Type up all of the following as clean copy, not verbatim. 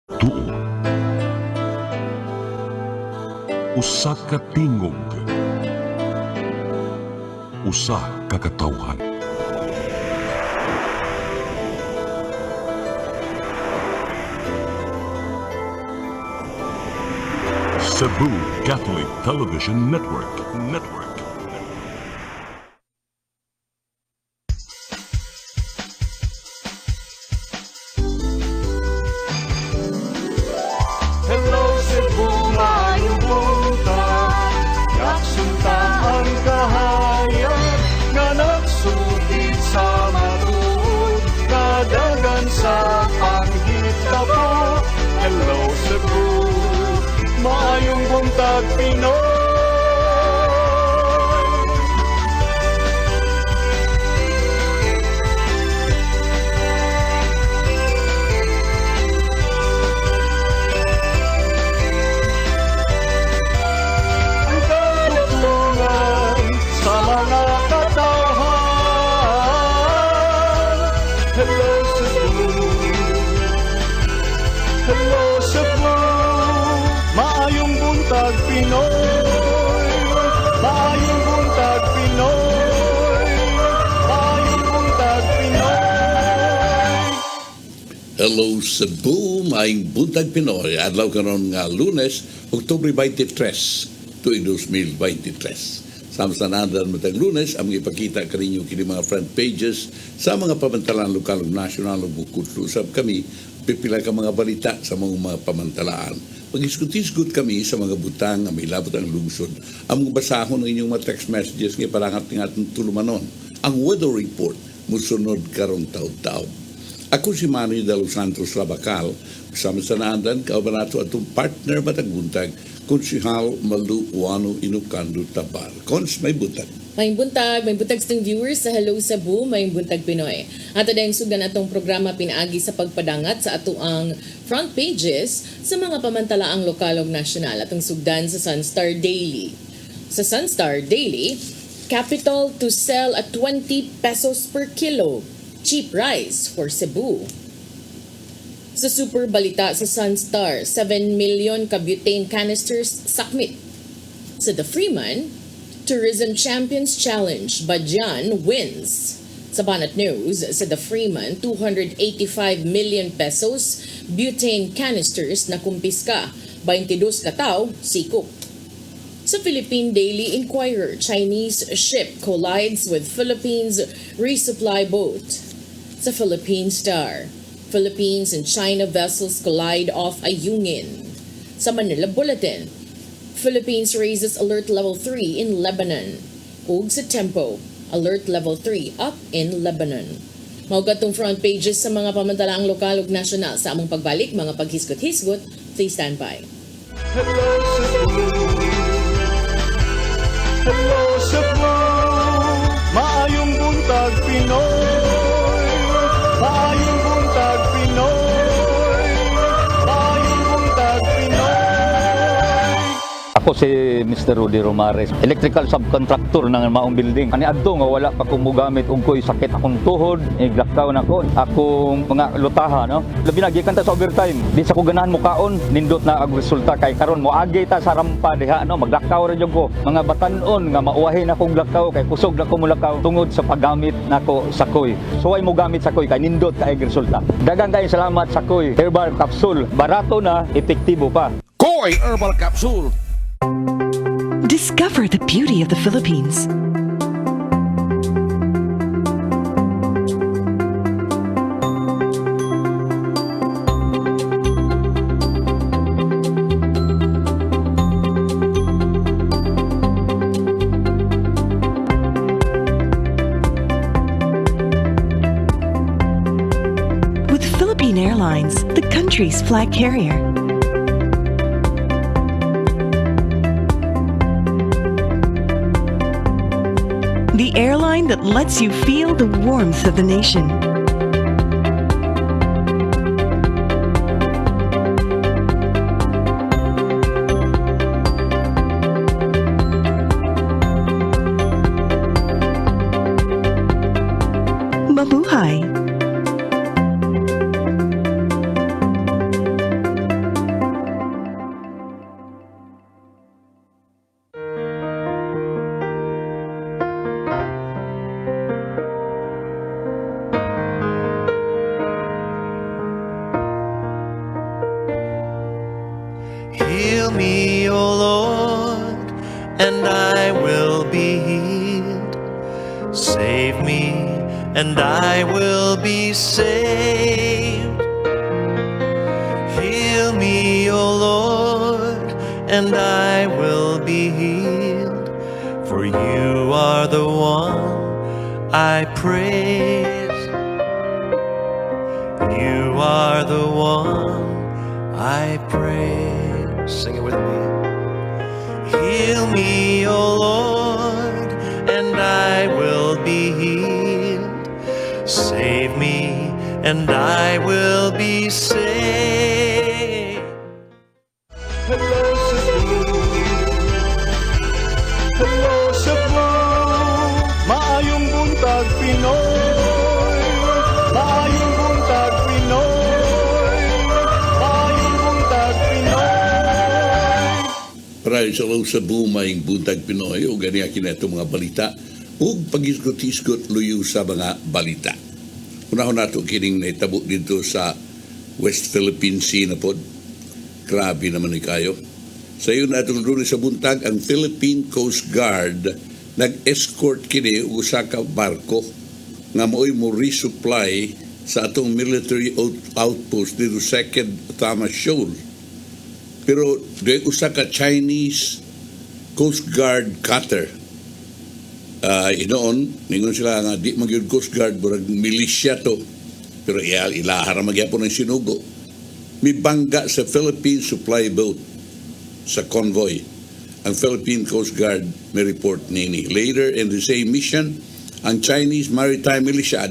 Tuo. Usa ka tingog. Usa ka katawhan. CEBU Catholic Television Network. Hello, Cebu, maayong buntag. Nagsunta ang kahayag nga nagsugid sa matuod, kadagan sa panghitabo. Hello, Cebu, maayong buntag, Pinoy. Ang katutulungan sa mga katawhan. Hello, Cebu. Hello, Cebu. Maayong buntag, Pinoy. Maayong buntag, Pinoy. Maayong buntag, Pinoy. Hello Cebu, maayong buntag Pinoy. Adlaw karon nga Lunes, Oktubre 23, tuig 2023. Samsa nadan matag Lunes, ang ipakita kaninyo kini mga front pages sa mga pamantalaan lokal ug nasyonal ug bukod usab kami pipila ka mga balita sa mga pamantalaan. Mag-isgot-isgot kami sa mga butang nga may labot ang lungsod. Ang basahon ng inyong mga text messages nga parangat ng atong tulumanon. Ang weather report musunod karong taw-taw. Ako si Manny de los Santos Labacal, kasama sa naandan, kaubanato atong partner matag buntag, Konsihal Malu Wano Inukando Tabar. Kons, may buntag. Maayong buntag sa viewers sa Hello Cebu, maayong buntag Pinoy. Ato dahil sugan atong programa pinaagi sa pagpadangat sa ato ang front pages sa mga pamantalaang lokal ug nasyonal atong sugdan sa Sunstar Daily. Sa Sunstar Daily, capital to sell at 20 pesos per kilo. Cheap rice for Cebu. Sa super balita sa Sunstar, 7 million ka butane canisters sakmit. Sa The Freeman, Tourism Champions Challenge, Badyan wins. Sa Banat News, sa The Freeman, 285 million pesos butane canisters na kumpiska, 22 kataw, sikop. Sa Philippine Daily Inquirer, Chinese ship collides with Philippines resupply boat. Sa Philippine Star, Philippines and China vessels collide off Ayungin. Sa Manila Bulletin, Philippines raises alert level 3 in Lebanon. Ug sa Tempo, alert level 3 up in Lebanon. Maugatong front pages sa mga pamantalaang lokal ug nasyonal sa among pagbalik, mga paghisgot-hisgot. Please stand by. Hello, Cebu. Hello, Cebu. Maayong buntag, Pinoy. Maayong buntag, Pinoy. Maayong buntag, Pinoy. Ako si Mr. Rudy Romares, electrical subcontractor ng Maayong building. Ani adto nga wala pa kong mugamit ug ko'y sakit akong tuhod, iglakaw na ko, akong mga lutaha, no. Labi na gikan ta sa overtime. Di sa ko ganahan mo kaon, nindot na ang resulta kay karon mo agi ta sa rampa diha, no. Maglakaw ra jud ko. Mga batan-on nga mauwahin akong lakaw kay kusog na ko mulakaw tungod sa paggamit nako sa koy. So ay mo gamit sa koy kay nindot kay resulta. Daghang kay salamat sa koy herbal capsule. Barato na, epektibo pa. Koy Herbal Capsule. Discover the beauty of the Philippines. With Philippine Airlines, the country's flag carrier. The airline that lets you feel the warmth of the nation. Mabuhay! and I will be healed. Save me, and I will be saved. Heal me, O Lord, and I will be healed. For you are the one I praise. You are the one I praise. Sing it with me. Heal me, O Lord, and I will be healed. Save me, and I will be saved. Hello Cebu, hello Cebu, maayong buntag Pinoy, maayong buntag Pinoy, maayong buntag Pinoy. Para sa Hello Cebu, maayong buntag Pinoy, o ganiya kinato mga balita, o pag-isgot-isgot luyo sa mga balita. Unahon nato kining naitabo dito sa West Philippine Sea na pod. Grabe naman ni kayo. Sa iyo na itong lunes sa buntag, ang Philippine Coast Guard nag-escort kini usa ka barko nga mo'y mo resupply sa atong military outpost dito second Thomas Shoal. Pero doon usa ka Chinese Coast Guard cutter. Inoon, ningon sila nga di magyud Coast Guard, burag milisya to. Pero ilahara magyapon ng sinugo. May bangga sa Philippine supply boat sa convoy. Ang Philippine Coast Guard may report nini. Later in the same mission, ang Chinese Maritime Militia,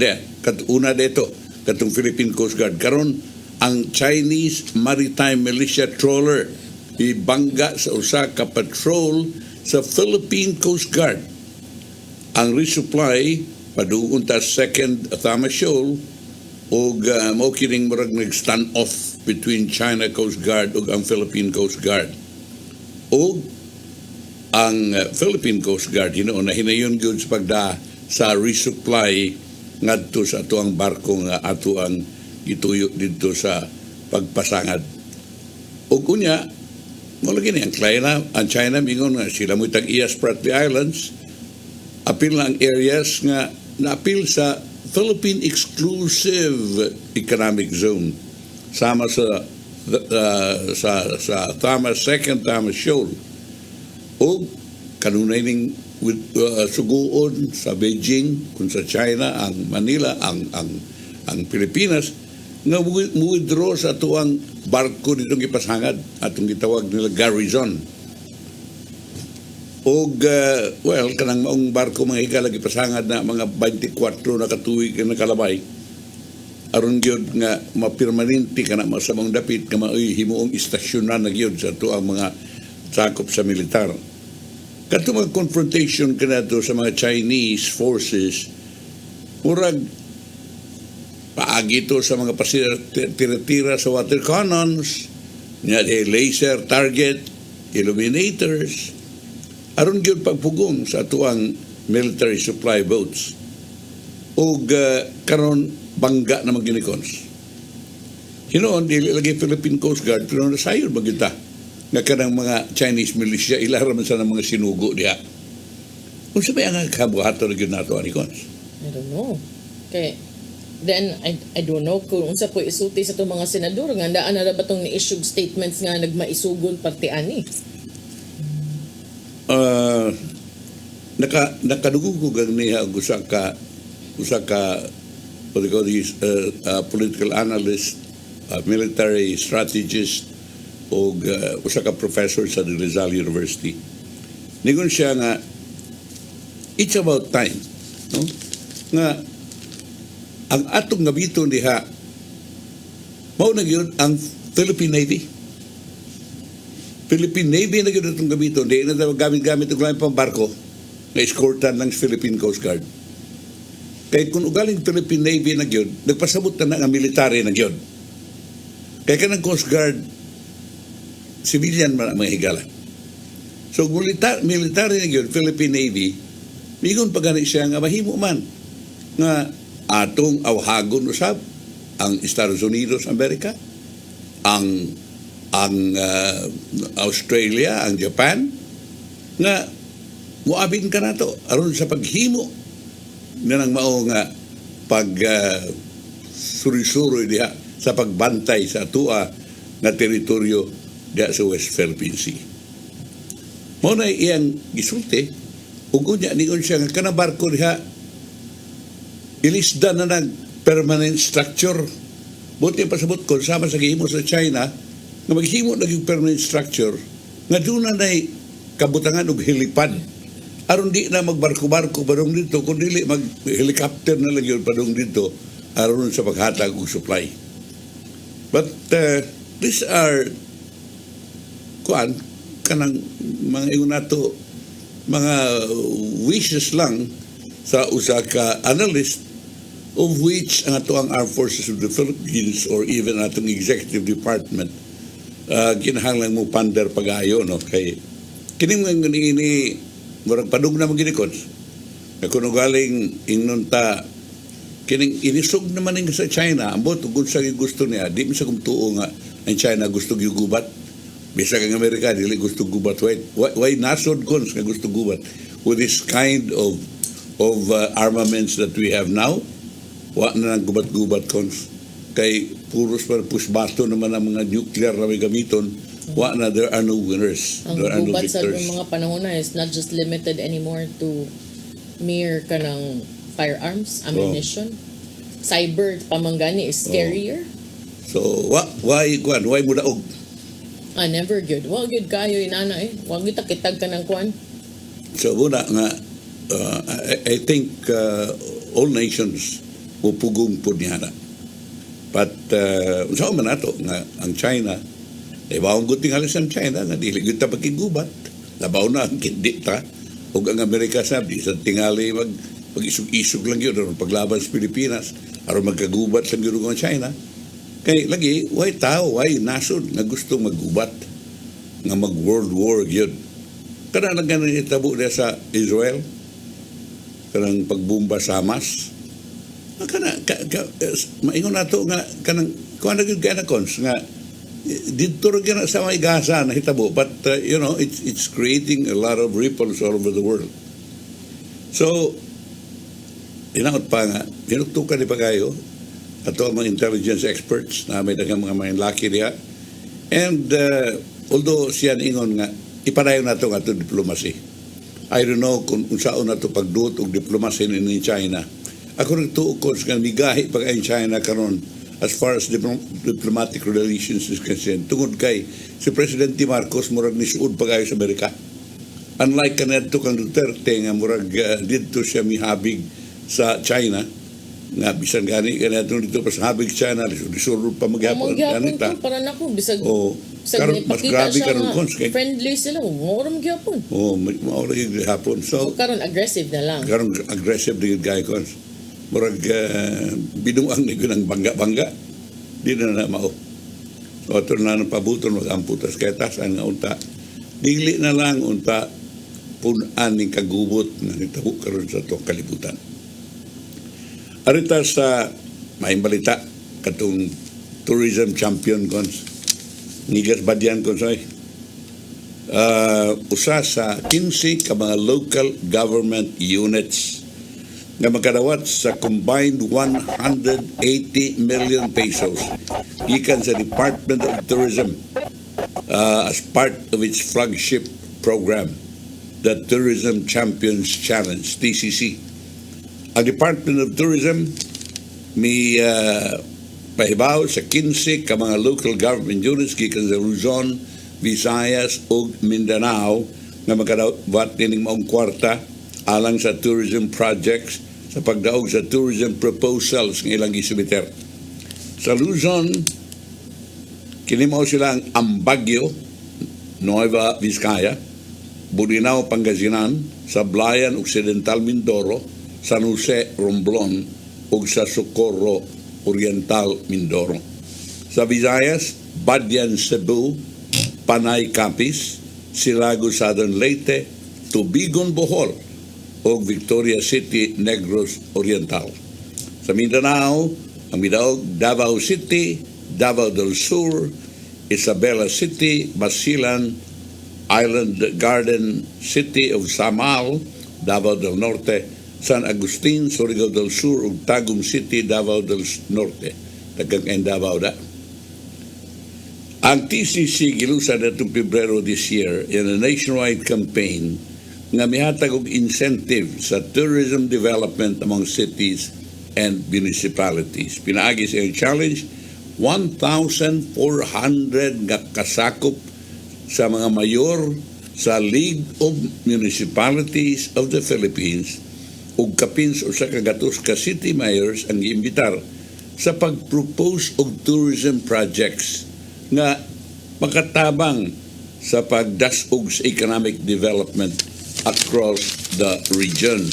una dito, katong Philippine Coast Guard. Karon ang Chinese Maritime Militia trawler ibangga sa usa ka patrol sa Philippine Coast Guard. Ang resupply padugon ta second Thomas Shoal o mao kining murag nag-stand off between China Coast Guard ug ang Philippine Coast Guard. O ang Philippine Coast Guard hinoon na hinayon gyud sa pagda sa resupply ngadto sa ato ang barko nga ato ang gituyo dito sa pagpasangad. O kunya mo lagi ni ang China mingon nga sila mo tag-iya Spratly Islands apil lang areas nga naapil sa Philippine Exclusive Economic Zone sama sa second Thomas Shoal o kanunay ning suguon sa Beijing kung sa China ang Manila ang Pilipinas nga withdraw sa tuang barko ditong ipasangad atong gitawag nila garrison og kanang maong barko mga higalag ipasangad na mga 24 na katuig na kalabay aron gyud nga mapirmanente kana masamang dapit nga maoy himuong istasyonan na gyud sa tuang mga sakop sa militar. Kadto mga confrontation kanato sa mga Chinese forces murag paagi to sa mga tira-tira sa water cannons nya laser target illuminators aron gyud pagpugong sa tuang military supply boats ug karon bangga na maginikons. Hinoon, dili lagi Philippine Coast Guard, pero nasayod magita nga kanang mga Chinese militia, ilahara man sa mga sinugo diha. Kung sabi ang kabuhato na gyud nato anikons? I don't know. Okay. Then, I don't know kung unsa po isulti sa itong mga senador nga daan na ba itong ni-issue statements nga nagmaisugon parte ani? Nakadugog ko ganiha usa ka what they call these political analyst, military strategist, o usa ka professor sa Rizal University. Ningon siya nga, it's about time, no? Nga, ang atong gabiton diha, mao na gyud ang Philippine Navy. Philippine Navy na gyud atong gabiton, di na gamit-gamit og lain pang barko, na escortan ng Philippine Coast Guard. Kaya kung ugaling Philippine Navy na gyud, nagpasabot na nga military na gyud. Kaya ka ng Coast Guard, civilian man mga higala. So military na gyud, Philippine Navy, migon pa gani siya nga mahimo man nga atong awhagon usab ang Estados Unidos Amerika, ang Australia, ang Japan, nga muabin ka na to aron sa paghimo nga nang mao nga pag suri-suri diha sa pagbantay sa atua nga teritoryo diha sa West Philippine Sea. Mao na iyang gisulti ug unya ningon siya nga kanang barko diha ilisda na nag permanent structure. Buti pasabot ko sama sa gihimo sa China nga maghimo na yung permanent structure nga doon na kabutangan og helipad aron di na magbarko-barko padung dito kundi mag-helicopter na lang yun padung dito aron sa paghatag og supply. But these are kanang mga ingon nato mga wishes lang sa usa ka analyst of which ang ato ang Armed Forces of the Philippines or even atong Executive Department kinahanglan mo pander pag-ayo no kay kining mga ini murag padug na maginikon na kuno galing ingnon ta kining inisog naman ning sa China ambot ug sa gusto niya di mi sa kumtuo nga ang China gusto gyugubat bisag ang Amerika dili gusto gubat why nasod kons nga gusto gubat with this kind of armaments that we have now wa na nang gubat-gubat kons kay puros para push button naman ang mga nuclear na may gamiton. Wa na, there are no winners. Ang there are no gubat sa victors. mga panahon na is not just limited anymore to mere kanang firearms, ammunition. Cyber pamanggani is scarier. So, why mo daog? Never good. Wa good kayo inana Wa kita kitag ka ng kuan. So, muna nga, I think all nations upugong po niya na. But, saan man nato nga ang China, bawang guting halos ang China, nga dili kita pagkigubat. Labaw na ang kindita. O ang Amerika sabi, sa tingali mag-isog-isog lang yun, paglaban sa Pilipinas, aron magkagubat sa giro ng China. Kaya lagi, why tao, why nasod nga gusto maggubat, nga mag-world war yun. Kana lang ganun itabo niya sa Israel, kanang pagbomba sa Hamas. Maingon na ito nga, kanang, kung ano yung ganakons, nga, dito rin sa may Gaza na hitabo, but, it's creating a lot of ripples all over the world. So, inaot pa nga, pinuktukan ni Pagayo, ato ang mga intelligence experts na may dagang mga laki niya. And although siya ingon nga, ipadayo na ito nga ito diplomacy. I don't know kung saan na ito pagduot o diplomacy ni China. Ako nagtuukon sa migahi pag ay China karon as far as diplomatic relations is concerned. Tungod kay si Presidente Marcos murag nisuod pagayo sa Amerika. Unlike kanadto kang Duterte nga murag dito siya mihabig sa China, nga bisan gani kanadto dito pa sa habig China disulod pa maghapon ganita para nako bisag karon mas grabe karon kons kay friendly sila mo ram gyapon maura yung hapon so karon aggressive na lang karon aggressive din guy kons murag binuang ni gunang bangga di na mao so ato na ng pabuton magamputas kay tasan nga unta dili na lang unta punan ning kagubot nga nitabo karon sa to kalibutan. Arita sa may balita katong tourism champion kons nigas badyan kons ay usa sa 15 ka mga local government units nga magkadawat sa combined 180 million pesos gikan sa Department of Tourism as part of its flagship program, the Tourism Champions Challenge, TCC. Ang Department of Tourism may pahibaw sa 15 ka mga local government units gikan sa Luzon, Visayas ug Mindanao nga magkadawat nining maong kwarta alang sa tourism projects sa pagdaog sa tourism proposals ng ilang gisumiter. Sa Luzon, kinimaw silang Ambagyo, Nueva Vizcaya, Bolinao, Pangasinan, Sablayan, Occidental Mindoro, San Jose, Romblon, ug sa Socorro, Oriental, Mindoro. Sa Visayas, Badyan, Cebu, Panay, Capiz, Silago, Southern Leyte, Tubigon, Bohol, o Victoria City, Negros Oriental. Sa Mindanao, ang Mindanao, Davao City, Davao del Sur, Isabela City, Basilan, Island Garden City of Samal, Davao del Norte, San Agustin, Surigao del Sur, ug Tagum City, Davao del Norte. Tagang en Davao da. Ang TCC gilusa natong Pebrero this year in a nationwide campaign nga mihatag og incentive sa tourism development among cities and municipalities. Pinaagi sa iyang challenge, 1,400 nga kasakop sa mga mayor sa League of Municipalities of the Philippines ug kapin sa usa ka gatos ka city mayors ang giimbitar sa pag-propose og tourism projects nga makatabang sa pagdasog sa economic development across the region.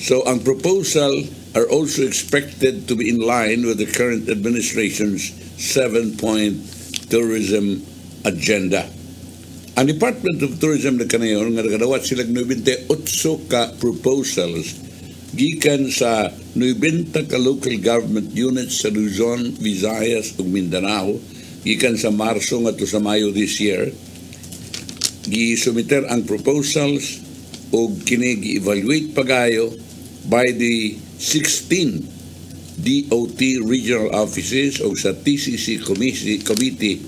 So ang proposal are also expected to be in line with the current administration's 7-point tourism agenda. Ang Department of Tourism na kanayon nga nagadawat silang 98 ka proposals gikan sa 90 ka local government units sa Luzon, Visayas ug Mindanao gikan sa Marso ngadto sa Mayo this year. Gisumiter ang proposals ug kini gi-evaluate pagayo by the 16 DOT regional offices o sa TCC committee.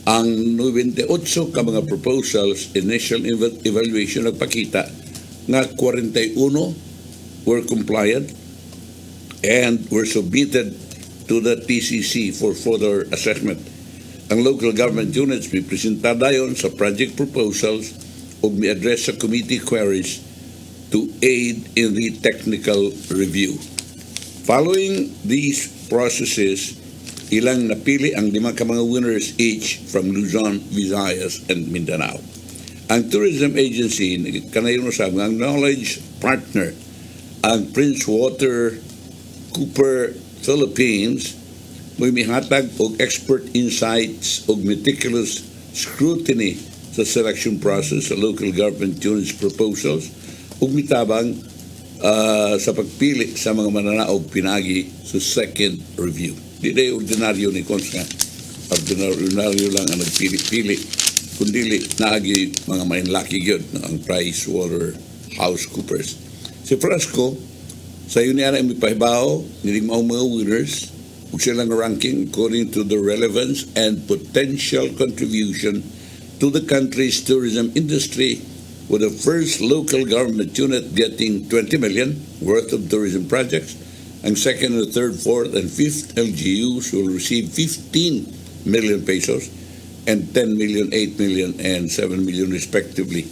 Ang 98 ka mga proposals initial evaluation nagpakita nga 41 were compliant and were submitted to the TCC for further assessment. Ang local government units may presenta dayon sa project proposals o may address sa committee queries to aid in the technical review. Following these processes, ilang napili ang 5 ka mga winners each from Luzon, Visayas, and Mindanao. Ang tourism agency, kanayon sa ang knowledge partner, ang Prince Water Cooper Philippines, may mihatag og expert insights og meticulous scrutiny sa selection process sa local government units proposals ug mitabang sa pagpili sa mga mananaog pinagi sa second review. Di day ordinaryo ni Kons nga ordinaryo lang ang nagpili-pili kundi naagi mga mainlaki gyud ang Price Water House Coopers. Si Frasco sa yun niya na imipahibaw niling mga winners ug silang ranking according to the relevance and potential contribution to the country's tourism industry, with the first local government unit getting 20 million worth of tourism projects. Ang second, and third, fourth, and fifth LGUs will receive 15 million pesos and 10 million, 8 million, and 7 million respectively,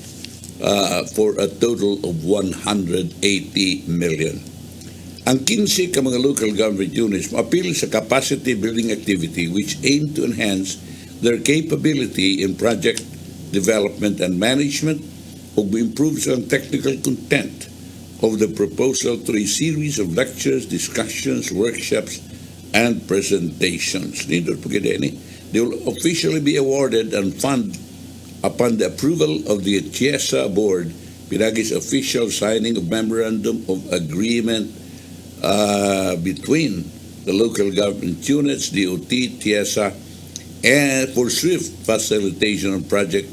for a total of 180 million. Ang 15 ka mga local government units appeal sa capacity building activity which aim to enhance their capability in project development and management o improve sa technical content of the proposal through a series of lectures, discussions, workshops, and presentations. They will officially be awarded and fund upon the approval of the TIESA board, Pinagi's official signing of memorandum of agreement between the local government units, DOT, TIESA, and for swift facilitation of project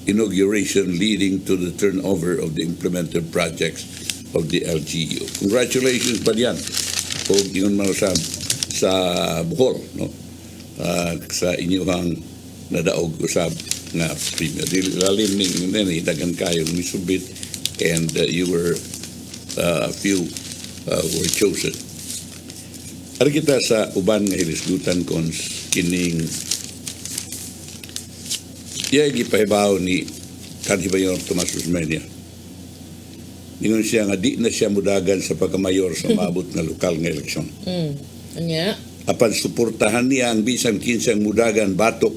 inauguration leading to the turnover of the implemented projects of the LGU. Congratulations pa diyan o ingon man sa Bohol, no? Sa inyong nadaog usab nga premier. Lalim ni dagan kayo misubit and you were a few were chosen. Ari kita sa uban nga hilisgutan kons kining gipahibaw ni Kanhibayon Tomas Usmeña. Ingon siya nga di na siya mudagan sa pagkamayor sa maabot nga lokal nga eleksyon. Anya? Apan suportahan niya ang bisan kinsang mudagan batok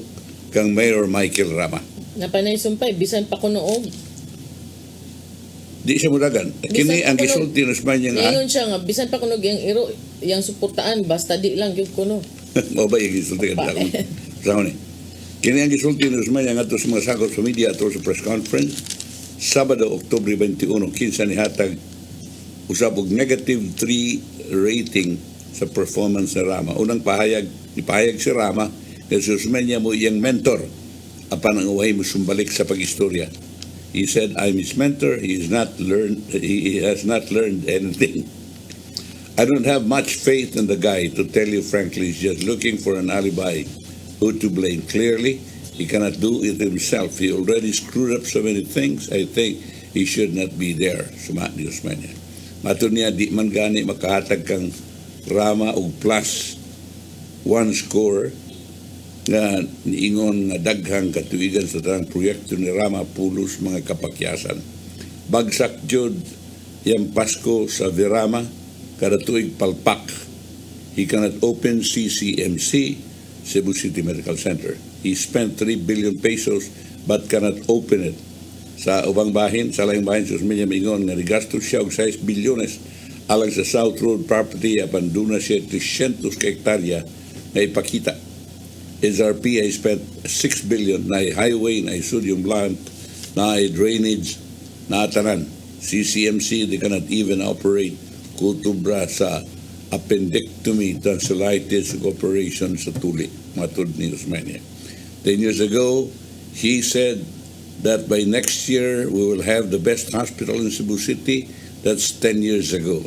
kang Mayor Michael Rama. Napanay sumpay, bisan pa kunoog. Di siya mudagan. Kini ang gisulti ng Usmeña nga. Ingon siya nga, bisan pa kunog yung iro, yung suportaan, basta di lang yung kuno. Mo ba yung gisulti ka dito? Sa ni. Kini ang gisulti ng Usmeña nga to sa mga sakot sa media ato sa press conference Sabado, Oktubre 21, kinsa ni hatag usab og -3 rating sa performance ni Rama. Unang ipahayag si Rama na si Usmeña mo iyang mentor apan ang uway mo sumbalik sa pag-istorya. He said, I'm his mentor. He has not learned anything. I don't have much faith in the guy, to tell you frankly. He's just looking for an alibi. Who to blame? Clearly, he cannot do it himself. He already screwed up so many things. I think he should not be there. Suma Diyos man niya. Matun niya, di man gani makahatag kang rama o plus one score nga niingon nga daghang katuigan sa tanang proyekto ni Rama pulos mga kapakyasan. Bagsak jud yang Pasko sa Virama kada tuig palpak. He cannot open CCMC, Cebu City Medical Center. He spent 3 billion pesos but cannot open it. Sa ubang bahin, sa laing bahin, sus medya mingon nga nigastos siya og 6 bilyones alang sa South Road property apan duna siya 300 ka hektarya na ipakita. SRP ay spent 6 billion na highway, na sodium plant, na drainage, na tanan. CCMC, they cannot even operate kutubra sa appendectomy tonsillitis operation sa tuli. Matud ni Usmania. 10 years ago, he said that by next year we will have the best hospital in Cebu City. That's 10 years ago.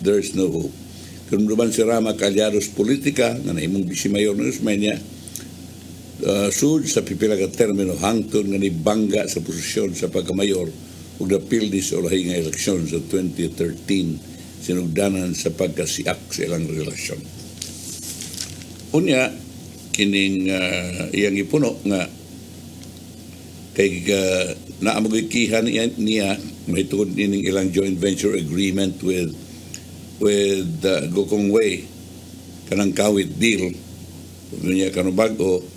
There's no hope. Kung naman si Rama kalyados politika, na naimong bisimayor ni Usmania, sud sa pipila ka termino hangtod nga nibangga sa posisyon sa pagkamayor ug napildi sa ulahi nga eleksyon sa 2013 sinugdanan sa pagkasiak sa ilang relasyon. Unya kining iyang ipuno nga kay naamugikihan niya may tungod ining ilang joint venture agreement with Gokong Way kanang kawit deal unya kanang bago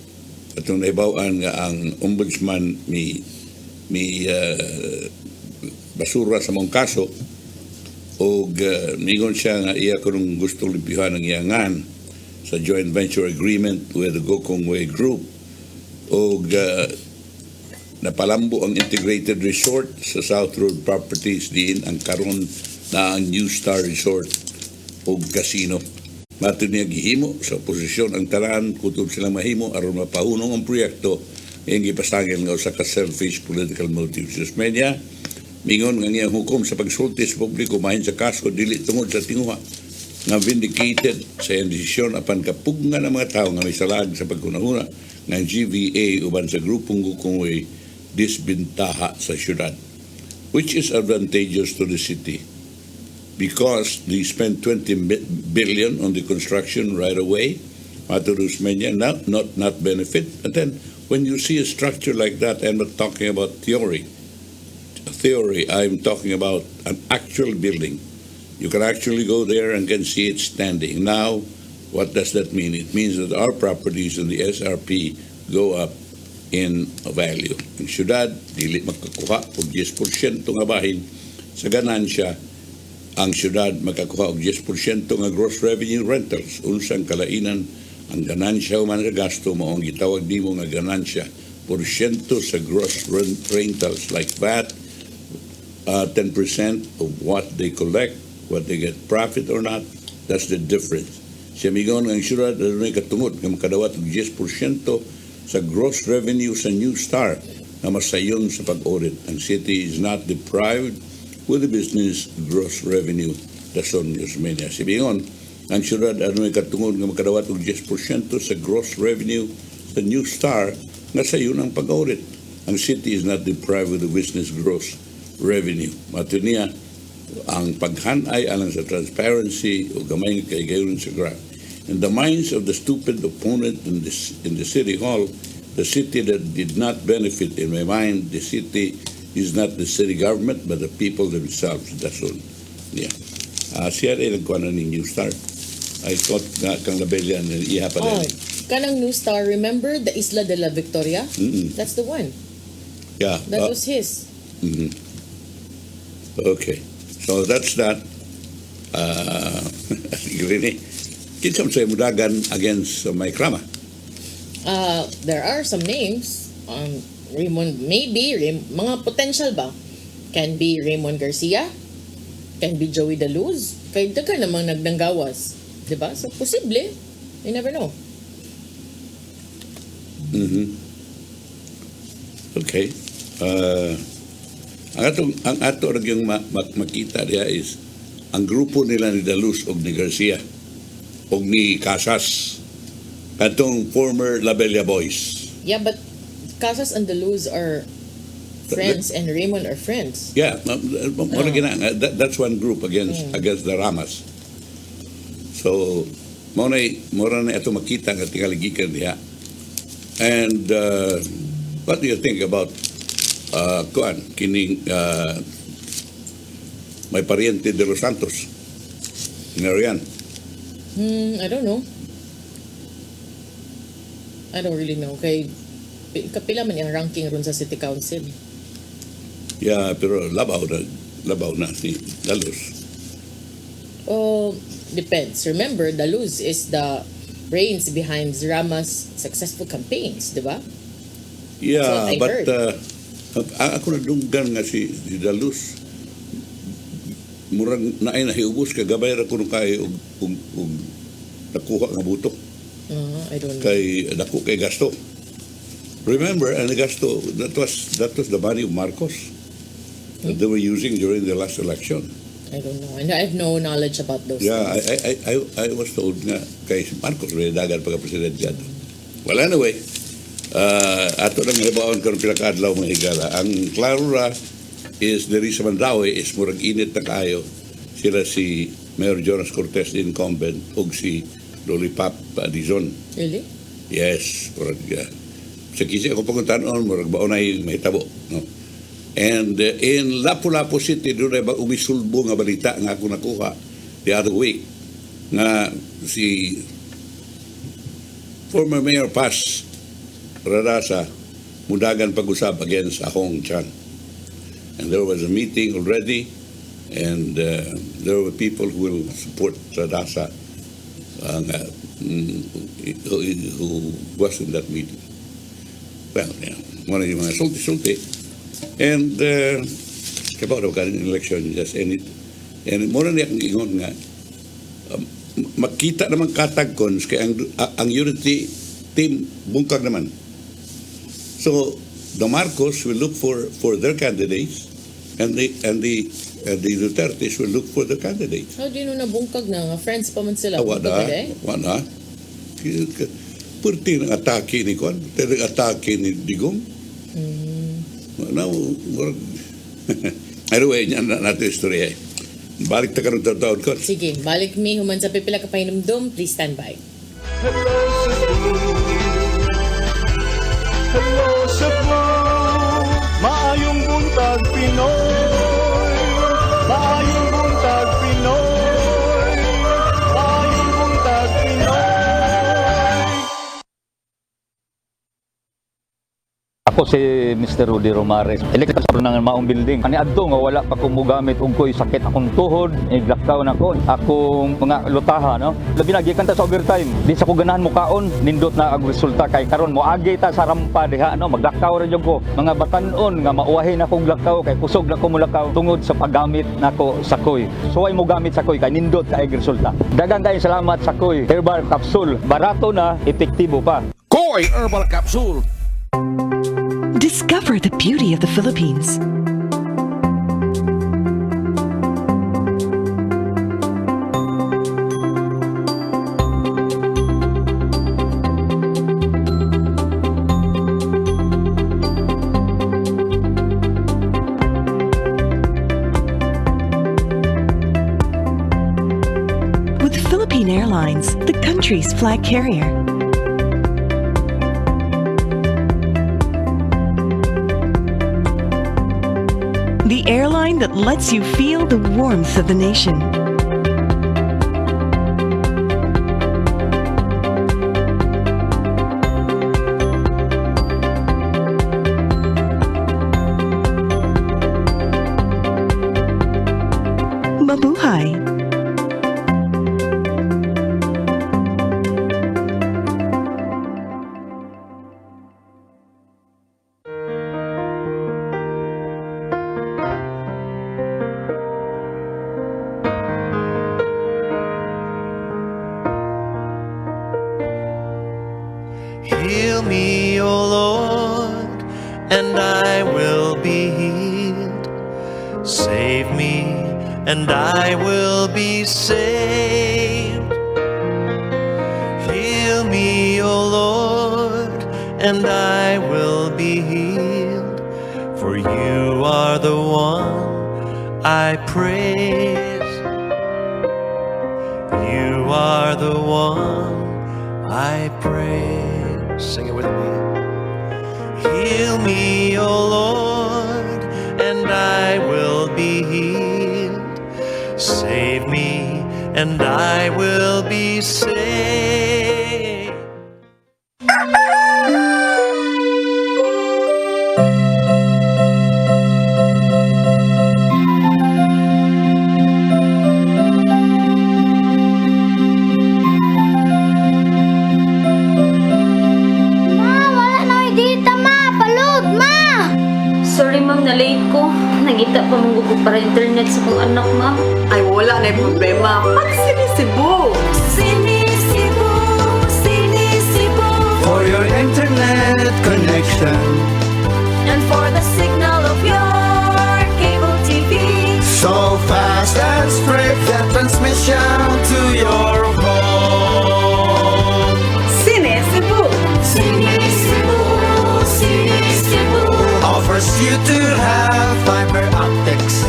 atong naibawaan nga ang ombudsman may basura sa mong kaso o mingon siya nga iya kunong gusto limpyuhan ang iyangan sa joint venture agreement with the Gokong Way Group o napalambo ang integrated resort sa South Road Properties diin ang karon na ang New Star Resort o casino. Matun niya gihimo sa oposisyon ang tanan kutob silang mahimo aron mapahunong ang proyekto ngayong gipasangil nga usa ka selfish political motives. Just media, mingon nga ngayong hukom sa pagsulti sa publiko mahin sa kaso dili tungod sa tinguha nga vindicated sa iyang desisyon apan kapugngan ng mga tao nga may salag sa pagkunahuna ng GVA uban sa grupong Gokong Way disbintaha sa syudad, which is advantageous to the city. Because they spent 20 billion on the construction right away, Maturus Menya, not benefit. And then when you see a structure like that, I'm not talking about theory, I'm talking about an actual building. You can actually go there and can see it standing. Now, what does that mean? It means that our properties in the SRP go up in value. Ang syudad, dili makakuha og 10% nga bahin sa ganansya. Ang syudad makakuha og 10% nga gross revenue rentals. Unsang kalainan ang ganansya o man nga gasto mo ang gitawag nimo nga ganansya porsyento sa gross rentals like VAT, 10% of what they collect, what they get profit or not. That's the difference. Siya migon ang syudad may katungod nga makadawat og 10% sa gross revenue sa New Star na masayon sa pag-audit. Ang city is not deprived with the business gross revenue dason Yusmenia. Sibingon, ang syudad may katungod nga makadawat og 10% sa gross revenue sa New Star nga sayon ang pag-audit. Ang city is not deprived with the business gross revenue. Matuniya, ang paghanay alang sa transparency o gamay nga kaigayon sa graph. In the minds of the stupid opponent in the city hall, the city that did not benefit, in my mind, the city is not the city government, but the people themselves. That's all. Yeah. Siya rin nagkuha na ng New Star. I thought nga kang labelyan, iha pa rin. Kanang New Star, remember the Isla de la Victoria? Mm-mm. That's the one. Yeah. That was his. Mm-hmm. Okay. So that's that. Kinsam sa mudagan against my krama. There are some names. Raymond, mga potential ba? Can be Raymond Garcia. Can be Joey De Luz. Kaya daga namang nagdanggawas. Diba? So, posible. You never know. Mm-hmm. Okay. Ang ato rin yung makita diya is ang grupo nila ni Daluz o ni Garcia o ni Casas katong former Labella Boys. Yeah, but Casas and Deluz are friends and Raymond are friends. Yeah, that's one group against the Ramas. So, mora na ito makita nga tingaligikan diha. And what do you think about kining may pariente de los Santos? Nariyan. I don't know. I don't really know. Kapila man yung ranking ron sa City Council. Yeah, pero labaw na si Daluz. Oh, depends. Remember, Daluz is the brains behind Rama's successful campaigns, di ba? Yeah, That's what I but heard. ako nadunggan nga si Daluz. Murang naay nahiubos ka gabay ra kuno kay og nakuha nga butok I don't know. kay dako kay gasto. Remember, and the gasto that was the money of Marcos that they were using during the last election. I don't know. And I have no knowledge about those Yeah, things. I was told nga kay si Marcos rin dagan pagka-presidente ato. Well, anyway, ato lang hibaon karon pila ka adlaw mga higala. Ang klaro ra is diri sa Mandaue is murag init na kayo. Sila si Mayor Jonas Cortez the incumbent ug si Lollipop Dizon. Really? Yes, murag sa kisi ako panguntanon murag baonay mahitabo, no. And in Lapu-Lapu City doon ay umisulbo nga balita nga ako nakuha the other week nga si former Mayor Paz Rarasa mudagan pag-usap against Ahong Chan. And there was a meeting already, and there were people who will support Radasa who was in that meeting. Well, yeah, one of yung mga sulti-sulti. And kabaw daw ka ng election, just end it. And mura niya akong ingon nga, makita naman katagkons kaya ang unity team bungkag naman. So, the Marcos will look for their candidates, and the Dutertes will look for the candidates. How do you know na bungkag na? Nga friends pa man sila. Wala. Purti ng atake ni Kon, pero atake ni Digong. Now, anyway, yan natin istorya. Balik ta karong taon ko. Sige, balik mi human sa pipila ka pahinumdum. Please stand by. Hello Cebu, hello Cebu, maayong buntag Pinoy, maayong buntag Pinoy, maayong buntag Pinoy. Ako si Mr. Rudy Romares, electrical sa ng Maayong building. Ani adto nga wala pa ko mogamit og ko'y sakit akong tuhod, iglakaw na ko. Akong mga lutaha, no. Labi na gikan ta sa overtime. Di sa ko ganahan mo kaon, nindot na ang resulta kay karon mo agi ta sa rampa diha, no. Maglakaw ra jud ko. Mga batan-on nga mauwahi na kong lakaw kay kusog na ko mulakaw tungod sa paggamit nako sa koy. So ay mo gamit sa koy kay nindot kay resulta. Daghang kay salamat sa koy herbal capsule. Barato na, epektibo pa. Koy Herbal Capsule. Discover the beauty of the Philippines. With Philippine Airlines, the country's flag carrier. The airline that lets you feel the warmth of the nation. Mabuhay. Heal me, O Lord, and I will be healed. Save me, and I will be saved. Heal me, O Lord, and I will be healed. For you are the one I praise. You are the one I praise. Sing it with me. Heal me, O Lord, and I will be healed. Save me, and I will be saved. Sorry ma'am, na-late ko. Nagita pa mong gugo para internet sa kong anak ma'am. Ay, wala na yung problema. Pag-CEBU! CEBU! CEBU! For your internet connection, And for the signal of your cable TV. so fast and straight, the transmission to your home. CEBU! CEBU! CEBU! Offers you to have fiber optics.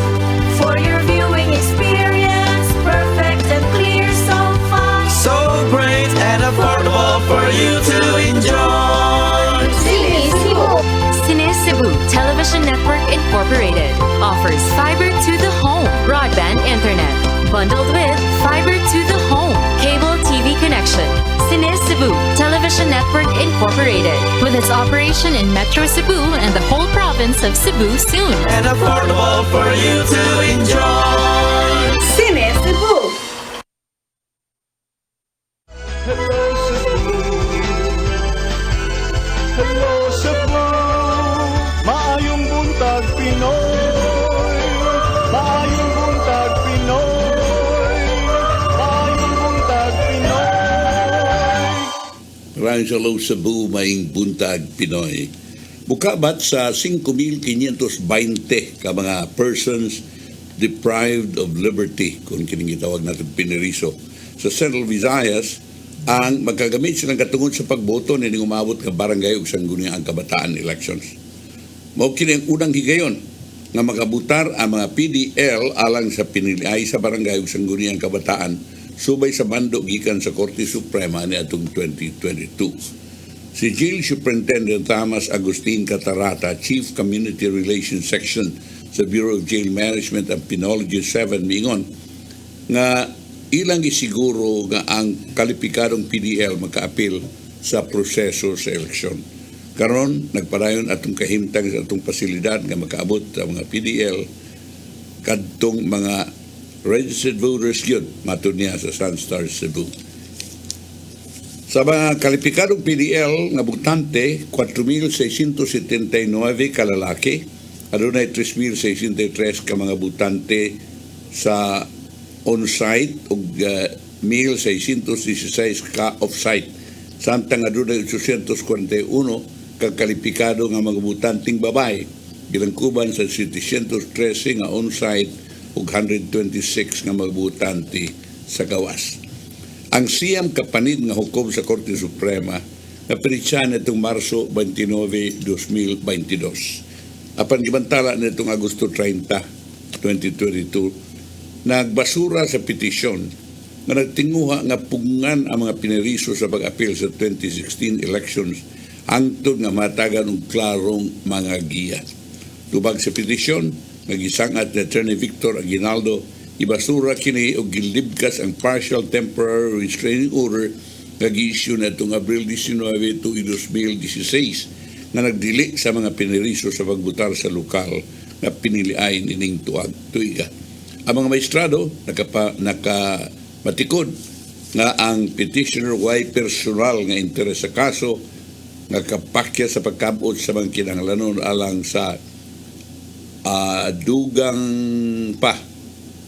For your viewing experience, perfect and clear, so fast. So great and affordable for you to enjoy. CEBU Television Network Incorporated offers fiber to the home broadband internet bundled with fiber to the home cable TV connection. CEBU Television Network Incorporated with its operation in Metro Cebu and the whole province of Cebu soon. And affordable for you to enjoy. CEBU! Hello Cebu, maayong buntag Pinoy. Maayong buntag Pinoy. Maayong buntag Pinoy. Maraming hello Cebu, maing buntag Pinoy. Bukabat sa 5,520 ka mga persons deprived of liberty, kung kinigitawag natin piniriso, sa Central Visayas, ang magkagamit silang katungod sa pagboto na umabot ka barangay ug sangguniang kabataan elections. Mao kini ang unang higayon nga makabutar ang mga PDL alang sa piniliay sa barangay ug sangguniang kabataan subay sa mando gikan sa Korte Suprema ni atong 2022. Si Jail Superintendent Thomas Agustin Catarata, Chief Community Relations Section sa Bureau of Jail Management and Penology 7 miingon nga ilang isiguro nga ang kalipikadong PDL makaapil sa proseso sa eleksyon. Karon nagpadayon atong kahimtang sa atong pasilidad nga makaabot sa mga PDL kadtong mga registered voters yun matud niya sa Sunstar Cebu. Sa mga kalipikadong PDL nga butante, 4,679 kalalaki, adunay 3,663 ka mga butante sa on-site ug 1,616 ka off-site. Samtang adunay 841 ka kalipikado nga mga butanting babae, bilangkuban sa 713 nga on-site ug 126 nga mga butante sa gawas. Ang siyam kapanid nga hukom sa Korte Suprema na pinitsahan nitong Marso 29, 2022. Apan gibantala nitong Agosto 30, 2022, nagbasura sa petisyon na nagtinguha nga pugngan ang mga pineriso sa pag-apil sa 2016 elections hangtod nga matagan og klarong mga giya. Tubag sa petisyon, nagisangat ni Attorney Victor Aguinaldo, ibasura kini og gilibkas ang partial temporary restraining order nga gi-issue natong Abril 19 to 2016 nga nagdili sa mga pineriso sa pagbutar sa lokal nga piniliay nining tuiga. Ang mga maestrado nakamatikod nga ang petitioner way personal nga interes sa kaso nga kapakya sa pagkabot sa mga kinahanglanon alang sa dugang pa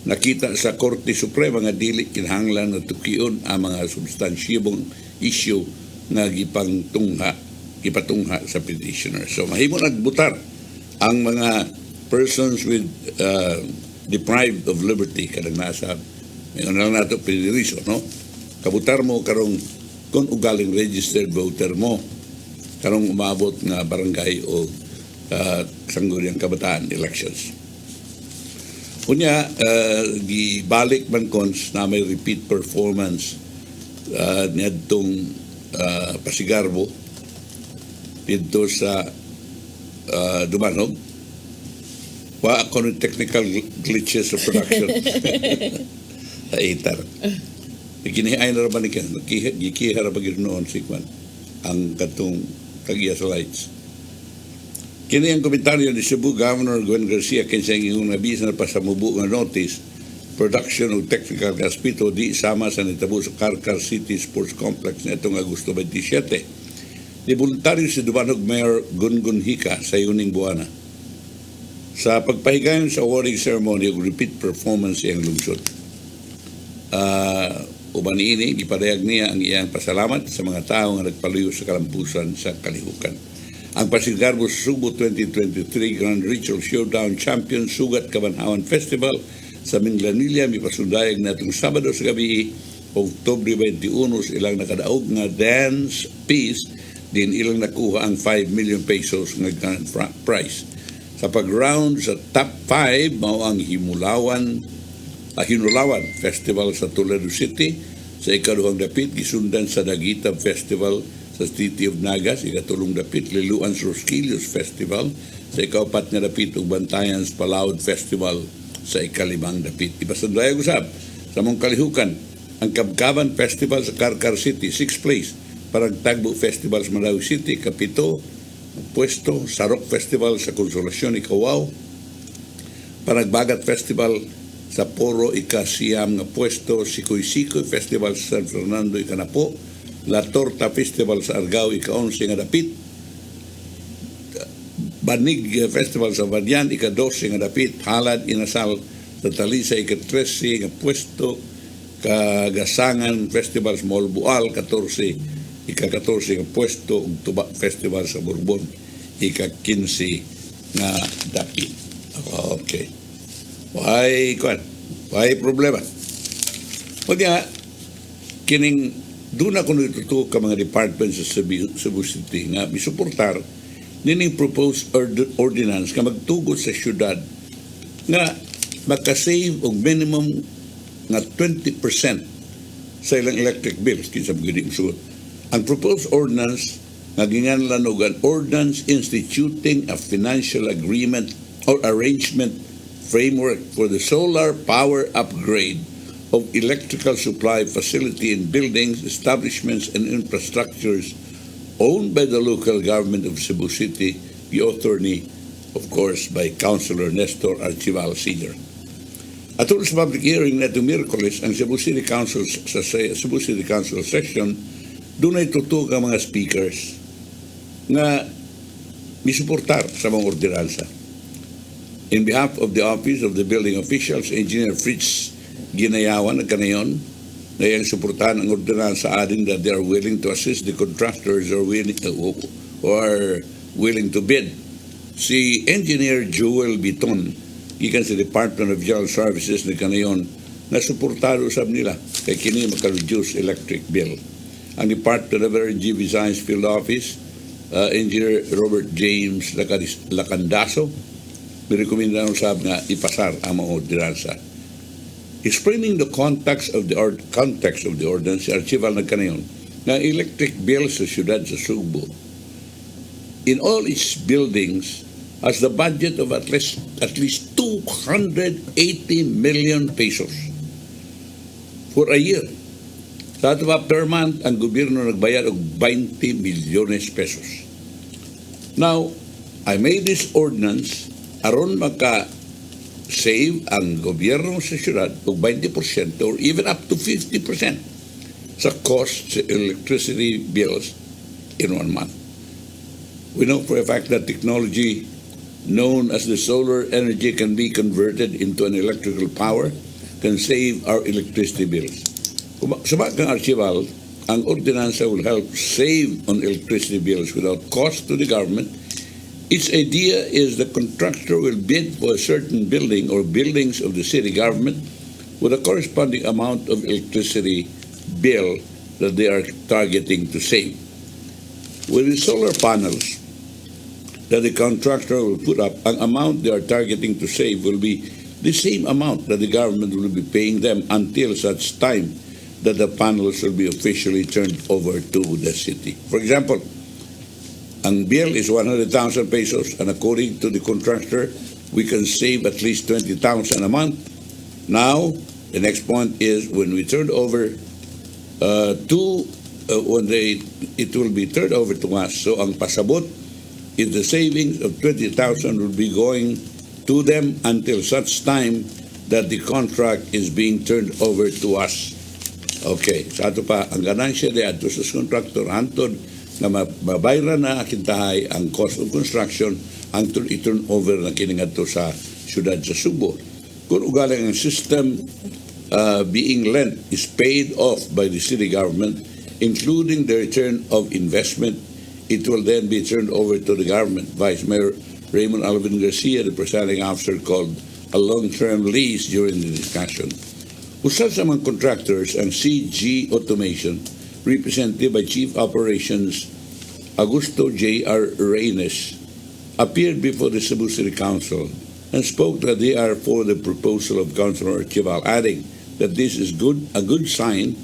nakita sa Korte Suprema nga dili kinahanglan na tukion ang mga substansyibong issue nga gipangtungha ipatungha sa petitioner. So mahimo nagbutar ang mga persons with deprived of liberty kanang nasa ngayon lang nato piniriso, no? Kabutar mo karong kung ugaling registered voter mo karong umabot nga barangay o sangguniang kabataan elections. Unya, gibalik man kons na may repeat performance niyadtong Pasigarbo dito sa Dumanog. Wa ako ng technical glitches sa production. Aitar. Ikinihain na raman ikan. Gikihara pag noon si Kwan. Ang katong kagiya sa lights. Kini ang komentaryo ni Cebu Governor Gwen Garcia kinsa ang nabisa na pasamubo nga notice production of technical hospital di sama sa nitabo sa Carcar City Sports Complex na itong Agosto 27. Di voluntaryo si Dumanog Mayor Gungun Hika sa yuning buwana. Sa pagpahigayon sa awarding ceremony o repeat performance iyang lungsod. Uban ini, ipadayag niya ang iyang pasalamat sa mga tao nga nagpaluyo sa kalampusan sa kalihukan. Ang Pasigarbo Subo 2023 Grand Ritual Showdown Champion Sugat Kabanhawan Festival sa Minglanilla mipasundayag na itong Sabado sa gabi, Oktubre 21, ilang nakadaog nga dance piece, din ilang nakuha ang 5 million pesos nga grand prize. Sa pag-round sa top 5, mao ang Hinulawan Festival sa Toledo City. Sa ikaduhang dapit, gisundan sa Dagitab Festival sa City of Nagas. Ikatulong dapit, Liluan Rosquillos Festival. Sa ikaapat nga dapit, Bantayan Palaud Festival sa ikalimang dapit. Ipasundayag usab sa mong kalihukan, ang Kabkaban Festival sa Carcar City, 6th place. Parang Tagbo Festival sa Malawi City, kapito, pwesto. Sarok Festival sa Konsolasyon, ikawaw. Panagbagat Festival sa Poro, ikasiyam nga pwesto. Sikoy-Sikoy Festival sa San Fernando, ikanapo. La Torta Festival sa Argao, ika-11 nga dapit. Banig Festival sa Badyan, ika-12 nga dapit. Halad Inasal sa Talisa, ika-13 nga pwesto. Kagasangan Festival sa Molbual, ika-14 nga pwesto. Tuba Festival sa Bourbon, ika-15 nga dapit. Okay. Why problema? Pagka kining doon ako nitutuo ka mga departments sa Cebu City nga misuportar nining proposed ordinance nga magtugot sa syudad nga makasave og minimum nga 20% sa ilang electric bills kinsa magiging suot. Ang proposed ordinance nga ginganlan og an ordinance instituting a financial agreement or arrangement framework for the solar power upgrade of electrical supply facility in buildings, establishments, and infrastructures owned by the local government of Cebu City, the author ni, of course, by Councilor Nestor Archival Sr. Atol sa public hearing na itong Miyerkules, ang Cebu City Council sa Cebu City Council session, doon ay tutug ang mga speakers nga misuportar sa mga ordinansa. In behalf of the Office of the Building Officials, Engineer Fritz Ginayawan na kanayon na iyang suportahan ang ordinansa adding that they are willing to assist the contractors or willing to bid. Si Engineer Joel Biton, ikan sa Department of General Services na kanayon, na suportado usab nila kay kini maka-reduce electric bill. Ang Department of Energy Visayas Field Office, Engineer Robert James Lacandaso, nirekomenda ng sab nga ipasar ang mga ordinansa. Explaining the context of the ordinance, si Archival nagkanayon na electric bill sa siyudad sa Subo in all its buildings has the budget of at least 280 million pesos for a year. Sa ato ba per month, ang gobyerno nagbayad og 20 milyones pesos. Now, I made this ordinance aron maka-save ang gobyerno sa syudad og 20% or even up to 50% sa cost sa electricity bills in 1 month. We know for a fact that technology known as the solar energy can be converted into an electrical power, can save our electricity bills. Sumakang Archival, ang ordinansa will help save on electricity bills without cost to the government. Its idea is the contractor will bid for a certain building or buildings of the city government with a corresponding amount of electricity bill that they are targeting to save. With the solar panels that the contractor will put up, ang amount they are targeting to save will be the same amount that the government will be paying them until such time that the panels will be officially turned over to the city. For example, ang bill is 100,000 pesos, and according to the contractor, we can save at least 20,000 a month. Now, the next point is when we turn over it will be turned over to us. So ang pasabot is the savings of 20,000 will be going to them until such time that the contract is being turned over to us. Okay, sa ato pa, ang ganansya di ato sa contractor, hantod na mabayran na kintahay ang cost of construction, hantod i-turn over na kiningadto sa syudad sa Subo. Kung ugaling ang system being lent is paid off by the city government, including the return of investment, it will then be turned over to the government. Vice Mayor Raymond Alvin Garcia, the presiding officer, called a long-term lease during the discussion. Usap sa mga contractors ang CG Automation, represented by Chief Operations Augusto J.R. Reynes, appeared before the Cebu City Council and spoke that they are for the proposal of Councilor Chival, adding that this is a good sign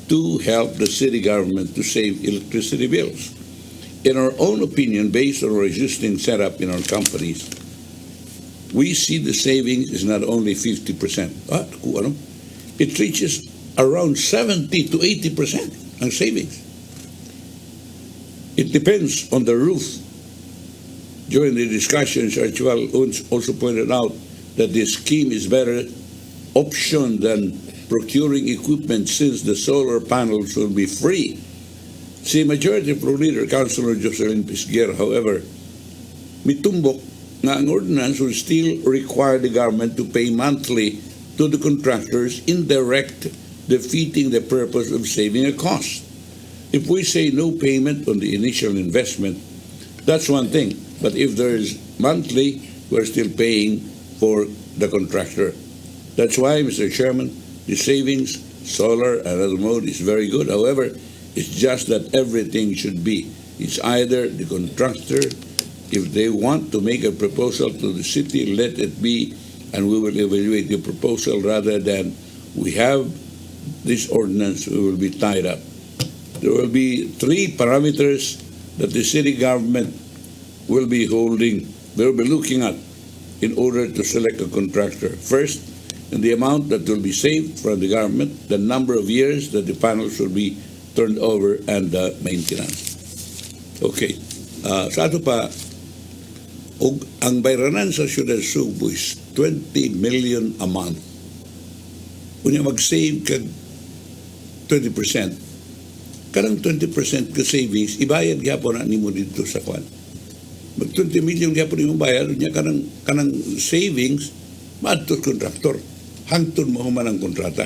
to help the city government to save electricity bills. In our own opinion, based on our existing setup in our companies, we see the savings is not only 50%. It reaches around 70 to 80% ang savings. It depends on the roof. During the discussions, Archibald also pointed out that this scheme is better option than procuring equipment since the solar panels will be free. Si Majority Pro Leader, Councilor Jocelyn Pisguer, however, mitumbok na ang ordinance will still require the government to pay monthly to the contractors, indirect, defeating the purpose of saving a cost. If we say no payment on the initial investment, that's one thing. But if there is monthly, we're still paying for the contractor. That's why, Mr. Chairman, the savings, solar and other mode is very good. However, it's just that everything should be. It's either the contractor, if they want to make a proposal to the city, let it be, and we will evaluate the proposal rather than we have this ordinance, we will be tied up. There will be 3 parameters that the city government will be holding, they will be looking at in order to select a contractor. First, in the amount that will be saved from the government, the number of years that the panels will be turned over, and the maintenance. Okay. Sa ato pa, ang bayranan sa Siyudad Subo is 20 million a month. Kung mag-save ka 20%, karang 20% ka savings, ibayad gyapon na nimo dito sa kwan. Mag 20 million gyapon nimo bayad, nya kanang savings, maadto contractor. Hangtod mo human ang kontrata.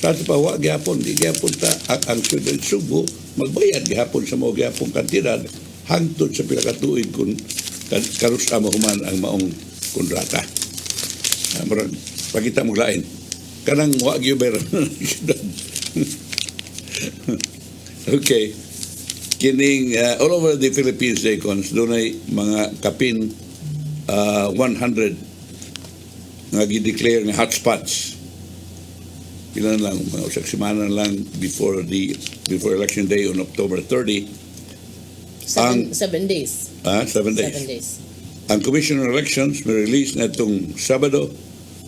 Sa ato pa, wa gyapon, di gyapon ta ang Siyudad Subo, magbayad gyapon sa mga gyapon kantidad, hangtod sa pinakatuig kung karusa mo human ang maong kontrata. Pagkita mo lain. Kanang wa gyud. Okay. Kining all over the Philippines, Econs, doon ay mga kapin 100 nga gi-declare nga hotspots. Ilan lang, mga usak semana lang before election day on October 30. 7 days. 7 days. 7 days. Ang Commission on Elections may release na itong Sabado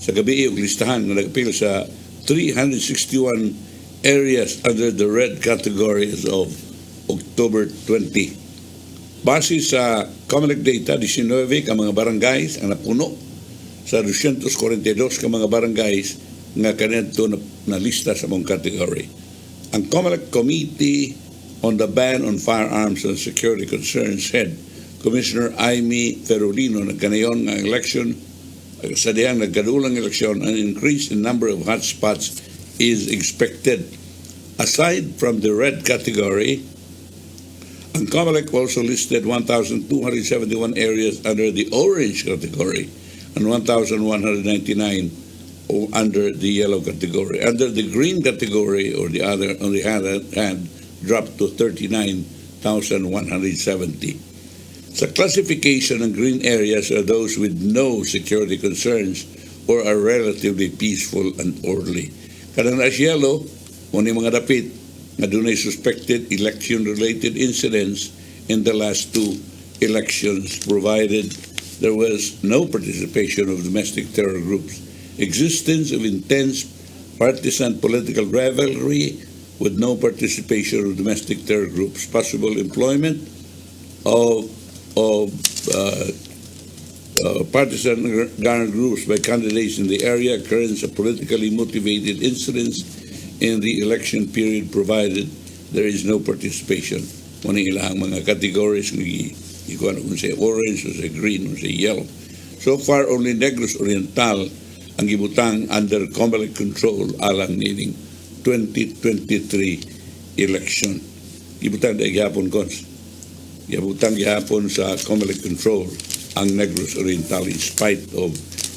sa gabi yung listahan na nagpil sa 361 areas under the red category as of October 20. Base sa COMELEC data, 19 ka mga barangays ang napuno sa 242 ka mga barangays nga kanento na lista sa mong category. Ang COMELEC Committee on the Ban on Firearms and Security Concerns head Commissioner Aimee Ferolino nagkanayon ng election sa diyang nagkadulang eleksyon, an increase in number of hotspots is expected. Aside from the red category, ang COMELEC also listed 1,271 areas under the orange category and 1,199 under the yellow category. Under the green category, or the other, on the other hand, dropped to 39,170. Sa classification ng green areas are those with no security concerns or are relatively peaceful and orderly. Kanang as yellow, muna mga dapit na dunay suspected election-related incidents in the last two elections, provided there was no participation of domestic terror groups, existence of intense partisan political rivalry with no participation of domestic terror groups, possible employment of partisan garner groups by candidates in the area, occurrence of politically motivated incidents in the election period, provided there is no participation. Muna ilang mga categories ng kung say orange, or say green, or say yellow. So far, only Negros Oriental ang gibutang under COMELEC control alang nining 2023 election. Gibutang dahil gihapon, Cons. Gibutang gihapon sa COMELEC control ang Negros Oriental in spite of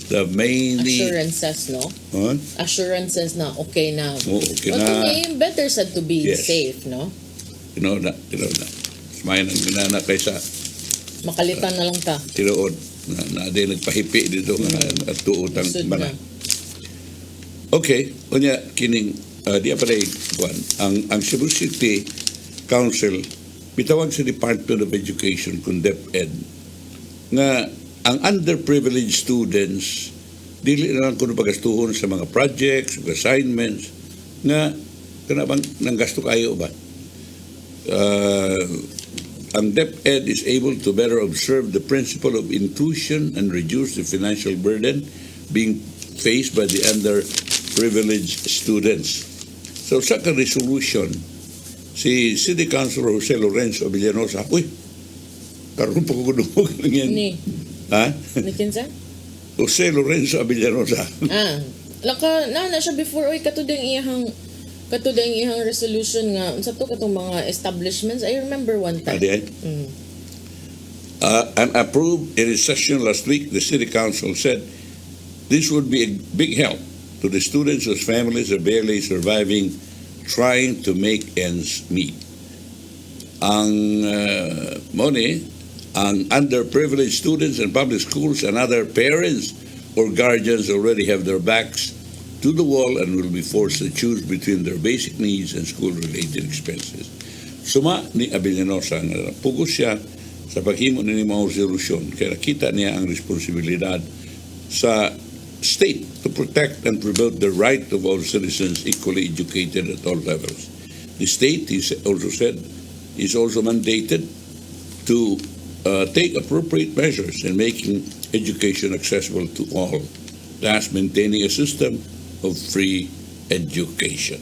the mainly assurances, no? Huh? Assurances na okay na. Oh, okay But na. better said to be Yes. safe, no? Tinood na. Smayan ang ginana kaysa Makalitan na lang ta. tinuod na di nagpahipi dito nga at tuutang Sud mana. na. Okay, unya kining di pa rin ang Cebu City Council bitawag sa Department of Education kung DepEd nga ang underprivileged students dili na lang kuno pagastuhon sa mga projects, assignments nga kanabang nang gasto kayo ba. Ang DepEd is able to better observe the principle of inclusion and reduce the financial burden being faced by the underprivileged students. So sa resolution, si City Councilor Jose Lorenzo Villanosa, karoon pa ko dumog lang yan. Ni, Ha? ni kinsa? Jose Lorenzo Villanosa. Laka na siya before katudang iyang resolution nga unsa to katong mga establishments. I remember one time. And approved in its session last week, the City Council said this would be a big help to the students whose families are barely surviving, trying to make ends meet. Ang ang underprivileged students in public schools and other parents or guardians already have their backs to the wall and will be forced to choose between their basic needs and school-related expenses. Suma ni Abellanosa nga pugos siya sa paghimo ni mga resolusyon kaya nakita niya ang responsibilidad sa state to protect and promote the right of all citizens equally educated at all levels. The state, he also said, is also mandated to take appropriate measures in making education accessible to all, thus maintaining a system of free education.